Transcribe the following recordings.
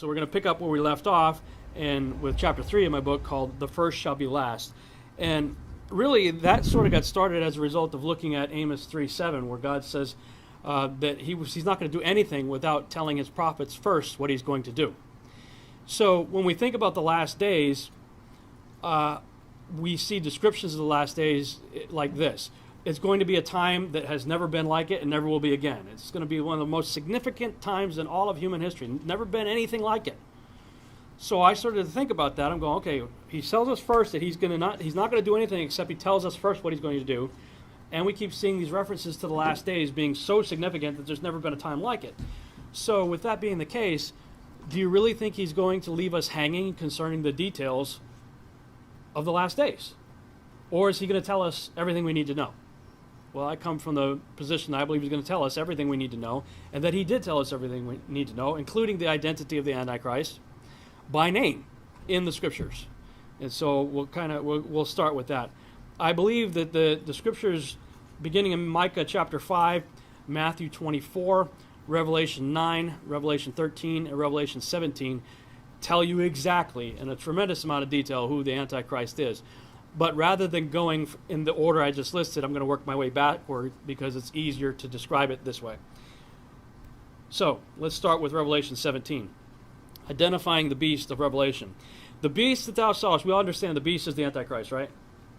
So we're going to pick up where we left off, and with chapter 3 of my book called The First Shall Be Last. And really, that sort of got started as a result of looking at Amos 3:7, where God says that he's not going to do anything without telling his prophets first what he's going to do. So when we think about the last days, we see descriptions of the last days like this. It's going to be a time that has never been like it and never will be again. It's going to be one of the most significant times in all of human history. Never been anything like it. So I started to think about that. I'm going, okay, he tells us first that he's not going to do anything except he tells us first what he's going to do. And we keep seeing these references to the last days being so significant that there's never been a time like it. So with that being the case, do you really think he's going to leave us hanging concerning the details of the last days? Or is he going to tell us everything we need to know? Well, I come from the position that I believe he's going to tell us everything we need to know, and that he did tell us everything we need to know, including the identity of the Antichrist by name in the scriptures. And so we'll start with that. I believe that the scriptures beginning in Micah chapter 5, Matthew 24, Revelation 9, Revelation 13, and Revelation 17 tell you exactly, in a tremendous amount of detail, who the Antichrist is. But rather than going in the order I just listed, I'm going to work my way backward because it's easier to describe it this way. So let's start with Revelation 17. Identifying the beast of Revelation. The beast that thou sawest, we all understand the beast is the Antichrist, right?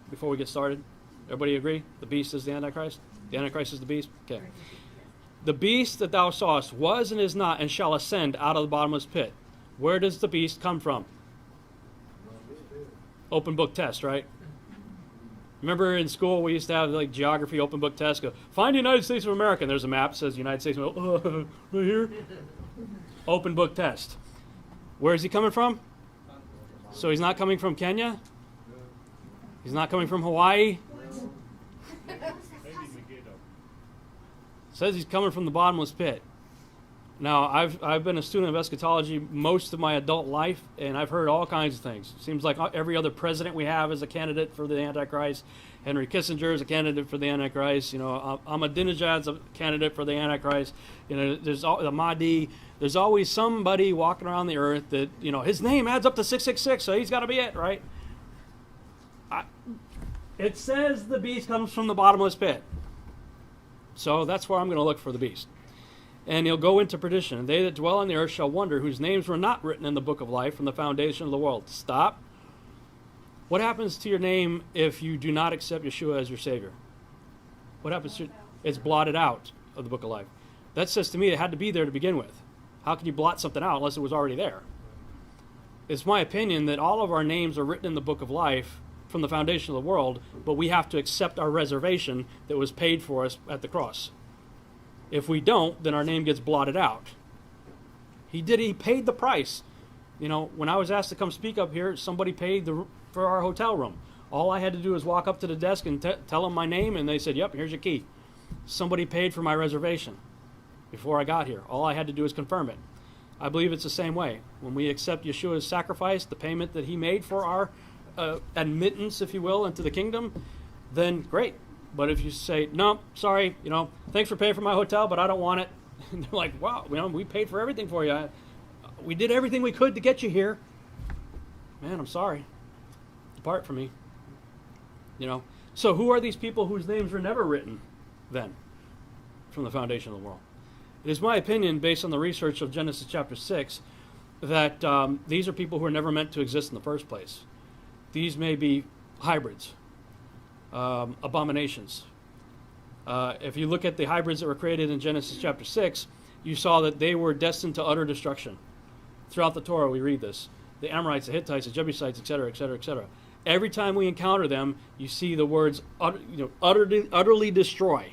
Before we get started, everybody agree? The beast is the Antichrist? The Antichrist is the beast? Okay. The beast that thou sawest was and is not and shall ascend out of the bottomless pit. Where does the beast come from? Open book test, right? Remember in school we used to have like geography open book test. Go, find the United States of America. And there's a map that says United States of America. Right here. Open book test. Where is he coming from? So he's not coming from Kenya? He's not coming from Hawaii? Says he's coming from the bottomless pit. Now, I've been a student of eschatology most of my adult life, and I've heard all kinds of things. Seems like every other president we have is a candidate for the Antichrist. Henry Kissinger is a candidate for the Antichrist. You know, Ahmadinejad's a candidate for the Antichrist. You know, there's the Mahdi. There's always somebody walking around the earth that, you know, his name adds up to 666, so he's got to be it, right? It says the beast comes from the bottomless pit. So that's where I'm going to look for the beast. And he'll go into perdition. And they that dwell on the earth shall wonder, whose names were not written in the book of life from the foundation of the world. Stop. What happens to your name if you do not accept Yeshua as your Savior? What happens to it's blotted out of the book of life. That says to me it had to be there to begin with. How can you blot something out unless it was already there? It's my opinion that all of our names are written in the book of life from the foundation of the world, but we have to accept our reservation that was paid for us at the cross. If we don't, then our name gets blotted out. He paid the price. You know, when I was asked to come speak up here, somebody paid for our hotel room. All I had to do was walk up to the desk and tell them my name, and they said, yep, here's your key. Somebody paid for my reservation before I got here. All I had to do is confirm it. I believe it's the same way. When we accept Yeshua's sacrifice, the payment that he made for our admittance, if you will, into the kingdom, then great. But if you say, no, sorry, you know, thanks for paying for my hotel, but I don't want it. And they're like, wow, you know, we paid for everything for you. We did everything we could to get you here. Man, I'm sorry. Depart from me. You know. So who are these people whose names were never written then from the foundation of the world? It is my opinion, based on the research of Genesis chapter 6, that these are people who are never meant to exist in the first place. These may be hybrids. Abominations. If you look at the hybrids that were created in Genesis chapter 6, you saw that they were destined to utter destruction. Throughout the Torah, we read this. The Amorites, the Hittites, the Jebusites, etc., etc., etc. Every time we encounter them, you see the words utterly destroy.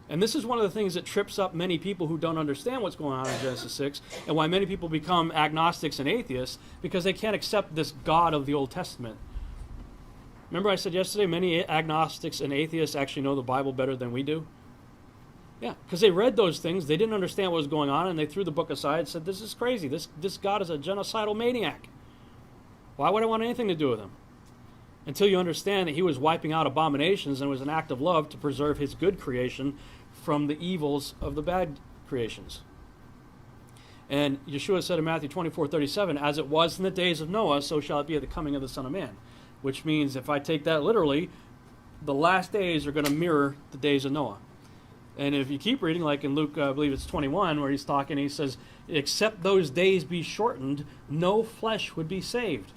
And this is one of the things that trips up many people who don't understand what's going on in Genesis 6, and why many people become agnostics and atheists, because they can't accept this God of the Old Testament. Remember I said yesterday, many agnostics and atheists actually know the Bible better than we do? Yeah, because they read those things, they didn't understand what was going on, and they threw the book aside and said, this is crazy, this God is a genocidal maniac. Why would I want anything to do with him? Until you understand that he was wiping out abominations, and it was an act of love to preserve his good creation from the evils of the bad creations. And Yeshua said in Matthew 24:37, as it was in the days of Noah, so shall it be at the coming of the Son of Man. Which means, if I take that literally, the last days are going to mirror the days of Noah. And if you keep reading, like in Luke, I believe it's 21, where he's talking, he says, except those days be shortened, no flesh would be saved.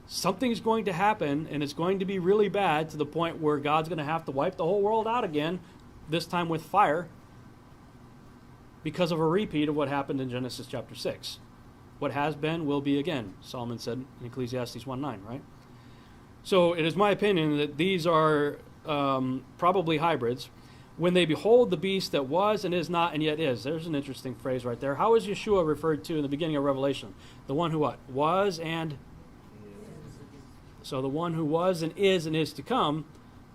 Something's going to happen, and it's going to be really bad, to the point where God's going to have to wipe the whole world out again, this time with fire, because of a repeat of what happened in Genesis chapter 6. What has been will be again, Solomon said in Ecclesiastes 1:9, right? So it is my opinion that these are probably hybrids. When they behold the beast that was and is not and yet is. There's an interesting phrase right there. How is Yeshua referred to in the beginning of Revelation? The one who what? Was and... So the one who was and is to come.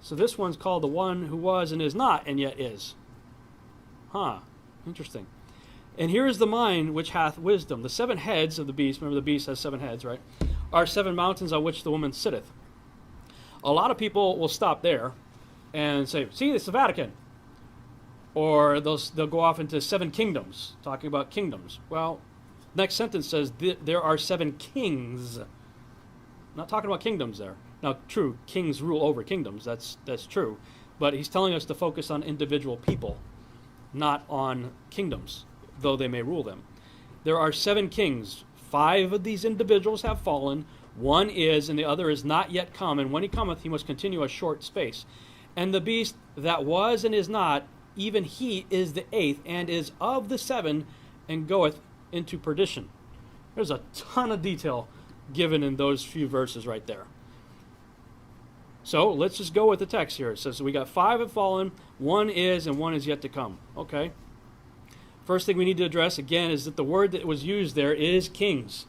So this one's called the one who was and is not and yet is. Huh. Interesting. And here is the mind which hath wisdom. The 7 heads of the beast, remember the beast has 7 heads, right? Are 7 mountains on which the woman sitteth. A lot of people will stop there and say, see, it's the Vatican. Or they'll go off into 7 kingdoms, talking about kingdoms. Well, next sentence says there are 7 kings. Not talking about kingdoms there. Now, true, kings rule over kingdoms. That's true. But he's telling us to focus on individual people, not on kingdoms, though they may rule them. There are 7 kings. 5 of these individuals have fallen. 1 is, and the other is not yet come. And when he cometh, he must continue a short space. And the beast that was and is not, even he is the 8th, and is of the 7, and goeth into perdition. There's a ton of detail given in those few verses right there. So let's just go with the text here. It says we got 5 have fallen, 1 is, and 1 is yet to come. Okay. First thing we need to address again is that the word that was used there is kings.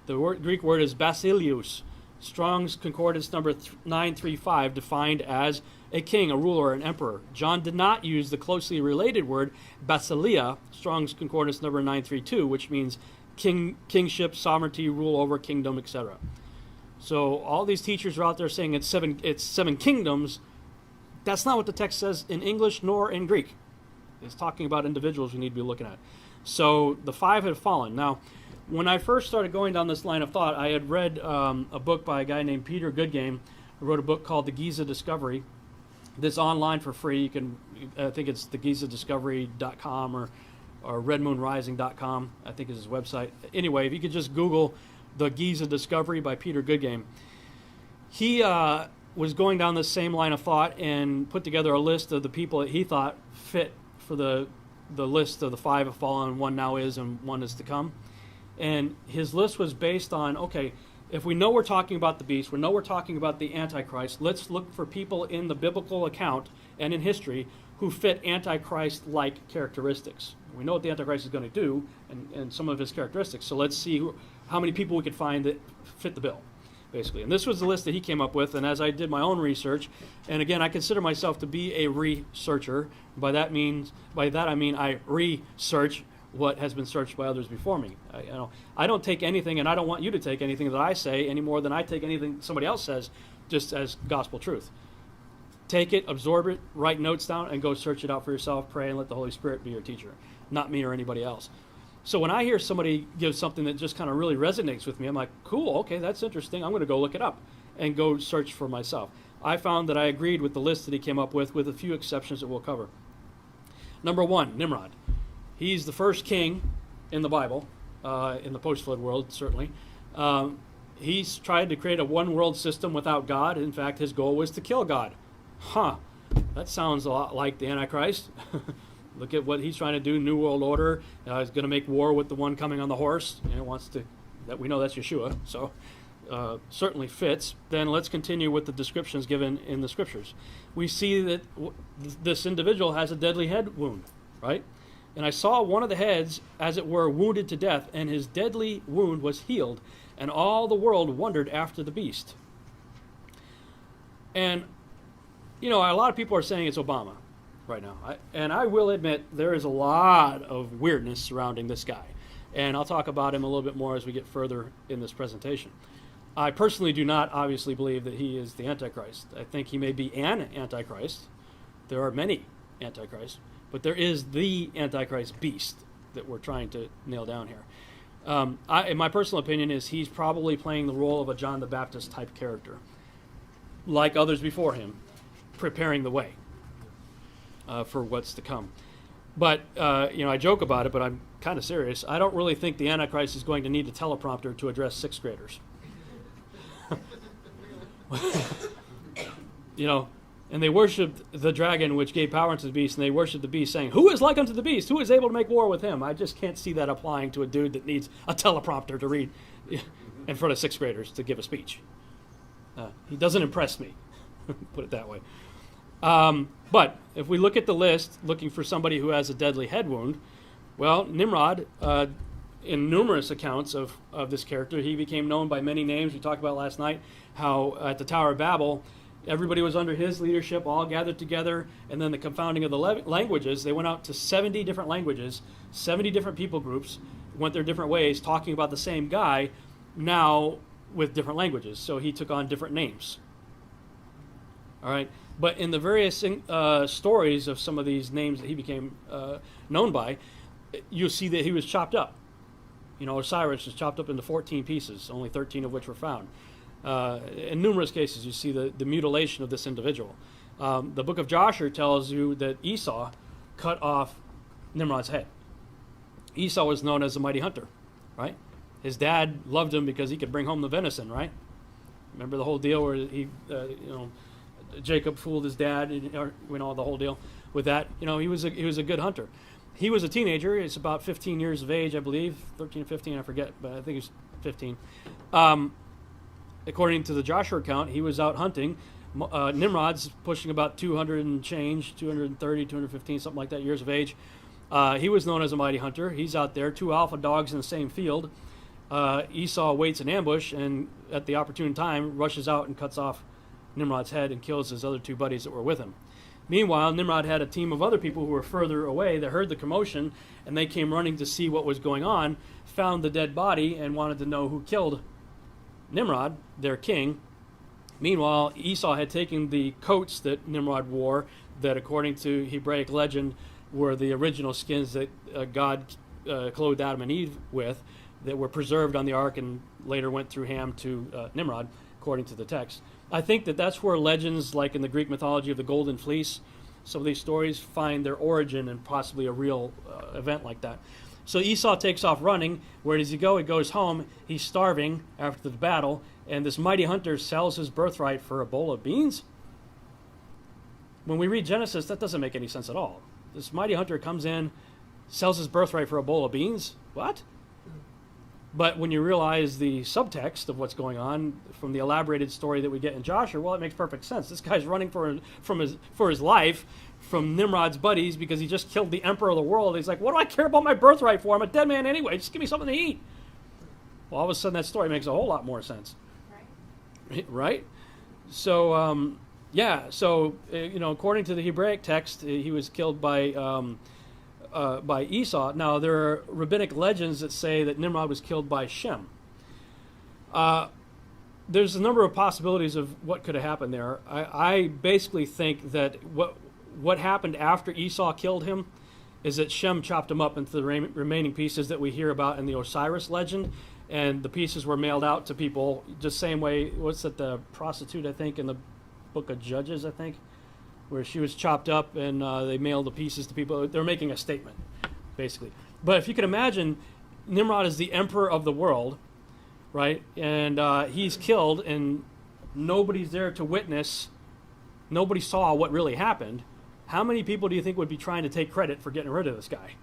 The Greek word is basileus. Strong's Concordance number 935, defined as a king, a ruler, an emperor. John did not use the closely related word basileia, Strong's Concordance number 932, which means kingship, sovereignty, rule over kingdom, etc. So all these teachers are out there saying it's seven kingdoms. That's not what the text says in English nor in Greek. It's talking about individuals we need to be looking at. So the 5 had fallen. Now, when I first started going down this line of thought, I had read a book by a guy named Peter Goodgame, who wrote a book called The Giza Discovery. That's online for free. You can, I think it's thegizadiscovery.com or redmoonrising.com, I think is his website. Anyway, if you could just Google The Giza Discovery by Peter Goodgame. He was going down this same line of thought and put together a list of the people that he thought fit for the list of the 5 have fallen, 1 now is, and 1 is to come. And his list was based on, okay, if we know we're talking about the beast, we know we're talking about the Antichrist, let's look for people in the biblical account and in history who fit Antichrist-like characteristics. We know what the Antichrist is going to do and some of his characteristics, so let's see how many people we could find that fit the bill, basically. And this was the list that he came up with, and as I did my own research, and again, I consider myself to be a researcher. By that I mean I research what has been searched by others before me. I don't take anything, and I don't want you to take anything that I say any more than I take anything somebody else says just as gospel truth. Take it, absorb it, write notes down, and go search it out for yourself, pray, and let the Holy Spirit be your teacher, not me or anybody else. So when I hear somebody give something that just kind of really resonates with me, I'm like, cool, okay, that's interesting. I'm going to go look it up and go search for myself. I found that I agreed with the list that he came up with a few exceptions that we'll cover. Number 1, Nimrod. He's the first king in the Bible, in the post-flood world, certainly. He's tried to create a one-world system without God. In fact, his goal was to kill God. Huh, that sounds a lot like the Antichrist. Look at what he's trying to do, New World Order. He's going to make war with the one coming on the horse. That we know that's Yeshua, so certainly fits. Then let's continue with the descriptions given in the Scriptures. We see that this individual has a deadly head wound, right? And I saw one of the heads, as it were, wounded to death, and his deadly wound was healed, and all the world wondered after the beast. And, a lot of people are saying it's Obama right now. And I will admit there is a lot of weirdness surrounding this guy. And I'll talk about him a little bit more as we get further in this presentation. I personally do not obviously believe that he is the Antichrist. I think he may be an Antichrist. There are many Antichrists. But there is the Antichrist beast, that we're trying to nail down here. In my personal opinion, is he's probably playing the role of a John the Baptist type character, like others before him, preparing the way for what's to come. But, I joke about it, but I'm kind of serious. I don't really think the Antichrist is going to need a teleprompter to address sixth graders. And they worshipped the dragon, which gave power unto the beast, and they worshipped the beast, saying, "Who is like unto the beast? Who is able to make war with him?" I just can't see that applying to a dude that needs a teleprompter to read in front of sixth graders to give a speech. He doesn't impress me, put it that way. But if we look at the list, looking for somebody who has a deadly head wound, well, Nimrod, in numerous accounts of this character, he became known by many names. We talked about last night how at the Tower of Babel, everybody was under his leadership, all gathered together, and then the confounding of the languages. They went out to 70 different languages, 70 different people groups, went their different ways, talking about the same guy, now with different languages. So he took on different names. All right. But in the various stories of some of these names that he became known by, you'll see that he was chopped up. Osiris was chopped up into 14 pieces, only 13 of which were found. In numerous cases, you see the mutilation of this individual. The book of Joshua tells you that Esau cut off Nimrod's head. Esau was known as a mighty hunter, right? His dad loved him because he could bring home the venison, right? Remember the whole deal where Jacob fooled his dad, the whole deal with that. He was a good hunter. He was a teenager. He's about 15 years of age, I believe, 13 or 15, I forget, but I think he was 15. According to the Joshua account, he was out hunting. Nimrod's pushing about 200 and change, 230, 215, something like that, years of age. He was known as a mighty hunter. He's out there, 2 alpha dogs in the same field. Esau waits in ambush and at the opportune time rushes out and cuts off Nimrod's head and kills his other 2 buddies that were with him. Meanwhile, Nimrod had a team of other people who were further away that heard the commotion, and they came running to see what was going on, found the dead body, and wanted to know who killed Nimrod, their king. Meanwhile, Esau had taken the coats that Nimrod wore, that according to Hebraic legend were the original skins that God clothed Adam and Eve with, that were preserved on the ark and later went through Ham to Nimrod, according to the text. I think that that's where legends, like in the Greek mythology of the Golden Fleece, some of these stories find their origin in possibly a real event like that. So Esau takes off running. Where does he go? He goes home. He's starving after the battle, and this mighty hunter sells his birthright for a bowl of beans? When we read Genesis, that doesn't make any sense at all. This mighty hunter comes in, sells his birthright for a bowl of beans? What? But when you realize the subtext of what's going on from the elaborated story that we get in Joshua, well, it makes perfect sense. This guy's running for his life from Nimrod's buddies because he just killed the emperor of the world. He's like, what do I care about my birthright for? I'm a dead man anyway. Just give me something to eat. Well, all of a sudden that story makes a whole lot more sense. Right? So, according to the Hebraic text, he was killed by Esau. Now, there are rabbinic legends that say that Nimrod was killed by Shem. There's a number of possibilities of what could have happened there. I basically think that what happened after Esau killed him is that Shem chopped him up into the remaining pieces that we hear about in the Osiris legend, and the pieces were mailed out to people just same way, what's that, the prostitute, I think, in the book of Judges, I think, where she was chopped up and they mailed the pieces to people. They're making a statement, basically. But if you can imagine, Nimrod is the emperor of the world, right? And he's killed, and nobody's there to witness. Nobody saw what really happened. How many people do you think would be trying to take credit for getting rid of this guy?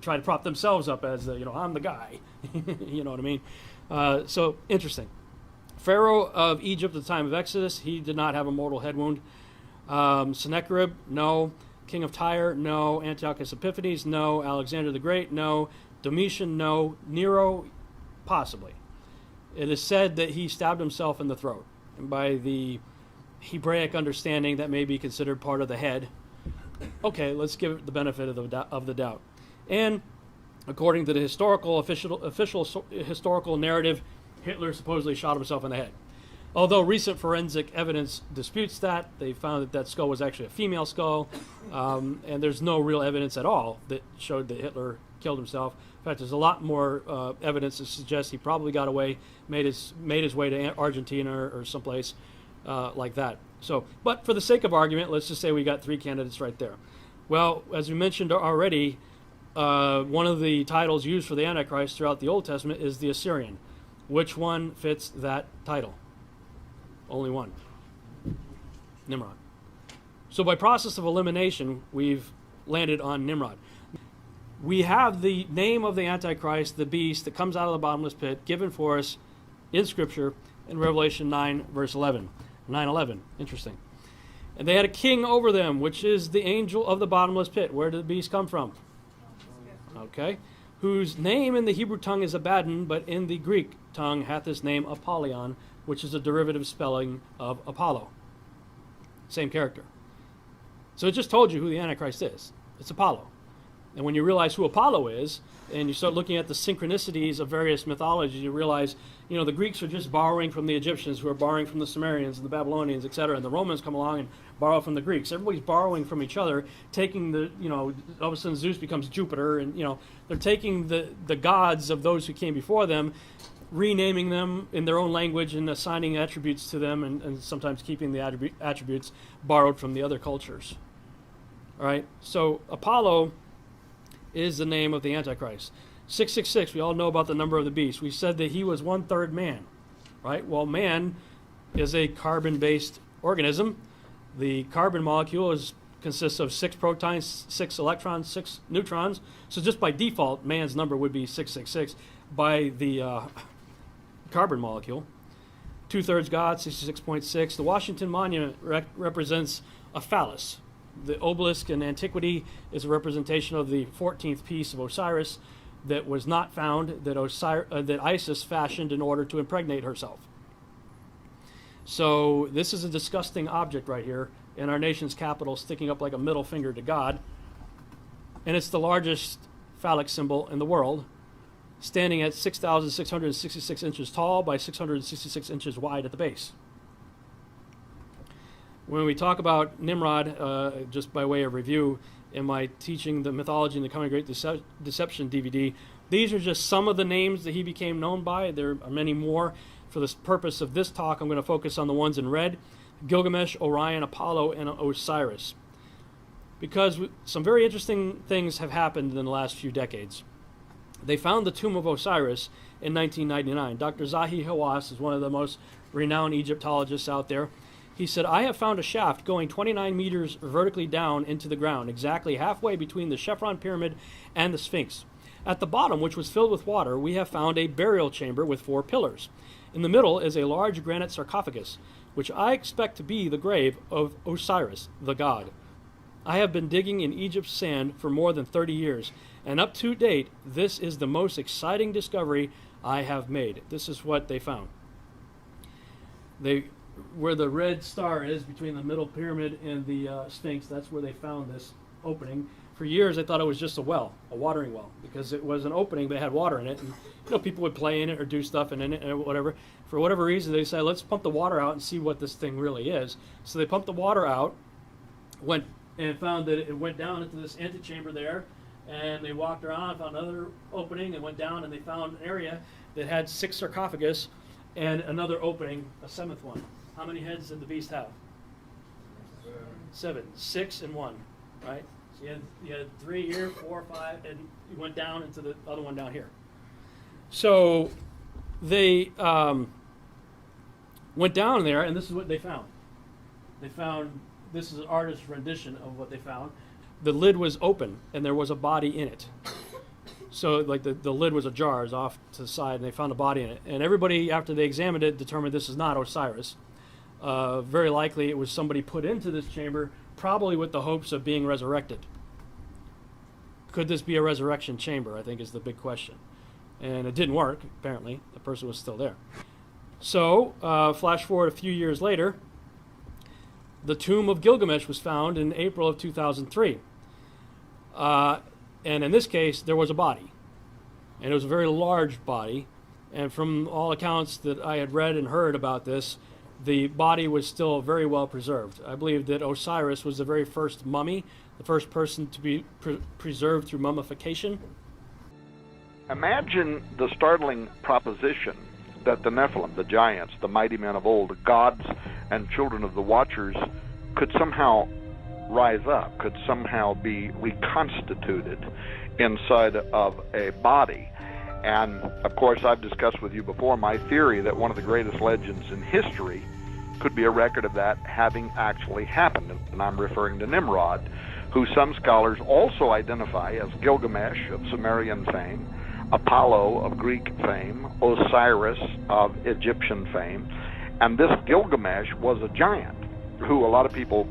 Try to prop themselves up as, I'm the guy. You know what I mean? So, interesting. Pharaoh of Egypt at the time of Exodus, he did not have a mortal head wound. Sennacherib, no. King of Tyre, no. Antiochus Epiphanes, no. Alexander the Great, no. Domitian, no. Nero, possibly. It is said that he stabbed himself in the throat. And by the Hebraic understanding, that may be considered part of the head. Okay, let's give it the benefit of the doubt. And according to the official historical narrative, Hitler supposedly shot himself in the head. Although recent forensic evidence disputes that, they found that that skull was actually a female skull, and there's no real evidence at all that showed that Hitler killed himself. In fact, there's a lot more evidence that suggests he probably got away, made his way to Argentina or someplace like that. So, but for the sake of argument, let's just say we got 3 candidates right there. Well, as we mentioned already, one of the titles used for the Antichrist throughout the Old Testament is the Assyrian. Which one fits that title? Only one. Nimrod. So by process of elimination, we've landed on Nimrod. We have the name of the Antichrist, the beast that comes out of the bottomless pit, given for us in Scripture in Revelation 9, verse 11. 9:11. Interesting. And they had a king over them, which is the angel of the bottomless pit. Where did the beast come from? Okay. Whose name in the Hebrew tongue is Abaddon, but in the Greek tongue hath his name Apollyon, which is a derivative spelling of Apollo. Same character. So it just told you who the Antichrist is. It's Apollo. And when you realize who Apollo is, and you start looking at the synchronicities of various mythologies, you realize, the Greeks are just borrowing from the Egyptians, who are borrowing from the Sumerians and the Babylonians, etc. And the Romans come along and borrow from the Greeks. Everybody's borrowing from each other, taking all of a sudden Zeus becomes Jupiter, and, they're taking the gods of those who came before them, renaming them in their own language and assigning attributes to them, and sometimes keeping the attributes borrowed from the other cultures. All right, so Apollo is the name of the Antichrist. 666, we all know about the number of the beast. We said that he was 1/3 man, right? Well, man is a carbon-based organism. The carbon molecule consists of 6 protons, 6 electrons, 6 neutrons. So just by default, man's number would be 666 by the carbon molecule. 2/3 God, 66.6. The Washington Monument represents a phallus. The obelisk in antiquity is a representation of the 14th piece of Osiris that was not found, that Isis fashioned in order to impregnate herself. So this is a disgusting object right here in our nation's capital, sticking up like a middle finger to God. And it's the largest phallic symbol in the world, standing at 6,666 inches tall by 666 inches wide at the base. When we talk about Nimrod, just by way of review, in my Teaching the Mythology and the Coming Great Deception DVD, these are just some of the names that he became known by. There are many more. For the purpose of this talk, I'm going to focus on the ones in red: Gilgamesh, Orion, Apollo, and Osiris. Because some very interesting things have happened in the last few decades. They found the tomb of Osiris in 1999. Dr. Zahi Hawass is one of the most renowned Egyptologists out there. He said, "I have found a shaft going 29 meters vertically down into the ground, exactly halfway between the Chevron Pyramid and the Sphinx. At the bottom, which was filled with water, we have found a burial chamber with 4 pillars. In the middle is a large granite sarcophagus, which I expect to be the grave of Osiris, the god. I have been digging in Egypt's sand for more than 30 years, and up to date, this is the most exciting discovery I have made." This is what they found. Where the red star is between the middle pyramid and the Sphinx, that's where they found this opening. For years, they thought it was just a well, a watering well, because it was an opening, but it had water in it. And people would play in it or do stuff in it or whatever. For whatever reason, they decided, let's pump the water out and see what this thing really is. So they pumped the water out, went and found that it went down into this antechamber there, and they walked around, found another opening, and went down, and they found an area that had 6 sarcophagus and another opening, a 7th one. How many heads did the beast have? 7. 6 and 1, right? So you had 3 here, 4, 5, and you went down into the other one down here. So they went down there, and this is what they found. This is an artist's rendition of what they found. The lid was open, and there was a body in it. So like the lid was ajar, off to the side, and they found a body in it. And everybody, after they examined it, determined this is not Osiris. Very likely it was somebody put into this chamber, probably with the hopes of being resurrected. Could this be a resurrection chamber, I think, is the big question. And it didn't work, apparently. The person was still there. So, flash forward a few years later, the tomb of Gilgamesh was found in April of 2003. And in this case, there was a body. And it was a very large body. And from all accounts that I had read and heard about this, the body was still very well preserved. I believe that Osiris was the very first mummy, the first person to be preserved through mummification. Imagine the startling proposition that the Nephilim, the giants, the mighty men of old, the gods and children of the Watchers, could somehow rise up, could somehow be reconstituted inside of a body. And of course, I've discussed with you before my theory that one of the greatest legends in history could be a record of that having actually happened. And I'm referring to Nimrod, who some scholars also identify as Gilgamesh of Sumerian fame, Apollo of Greek fame, Osiris of Egyptian fame. And this Gilgamesh was a giant who a lot of people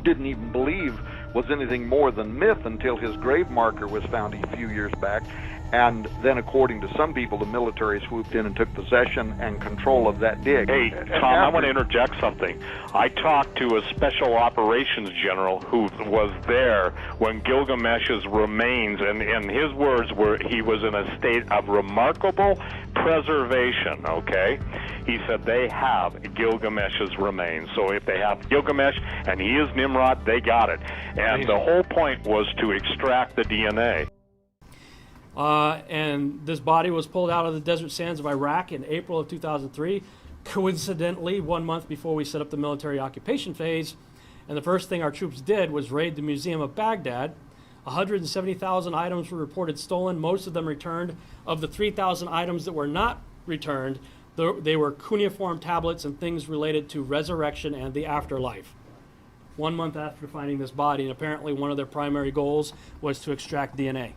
didn't even believe was anything more than myth until his grave marker was found a few years back. And then, according to some people, the military swooped in and took possession and control of that dig. Hey, Tom, I want to interject something. I talked to a special operations general who was there when Gilgamesh's remains, and his words were he was in a state of remarkable preservation, okay? He said they have Gilgamesh's remains. So if they have Gilgamesh and he is Nimrod, they got it. And the whole point was to extract the DNA. And this body was pulled out of the desert sands of Iraq in April of 2003, coincidentally 1 month before we set up the military occupation phase. And the first thing our troops did was raid the Museum of Baghdad. 170,000 items were reported stolen, most of them returned. Of the 3,000 items that were not returned, they were cuneiform tablets and things related to resurrection and the afterlife. 1 month after finding this body, and apparently one of their primary goals was to extract DNA.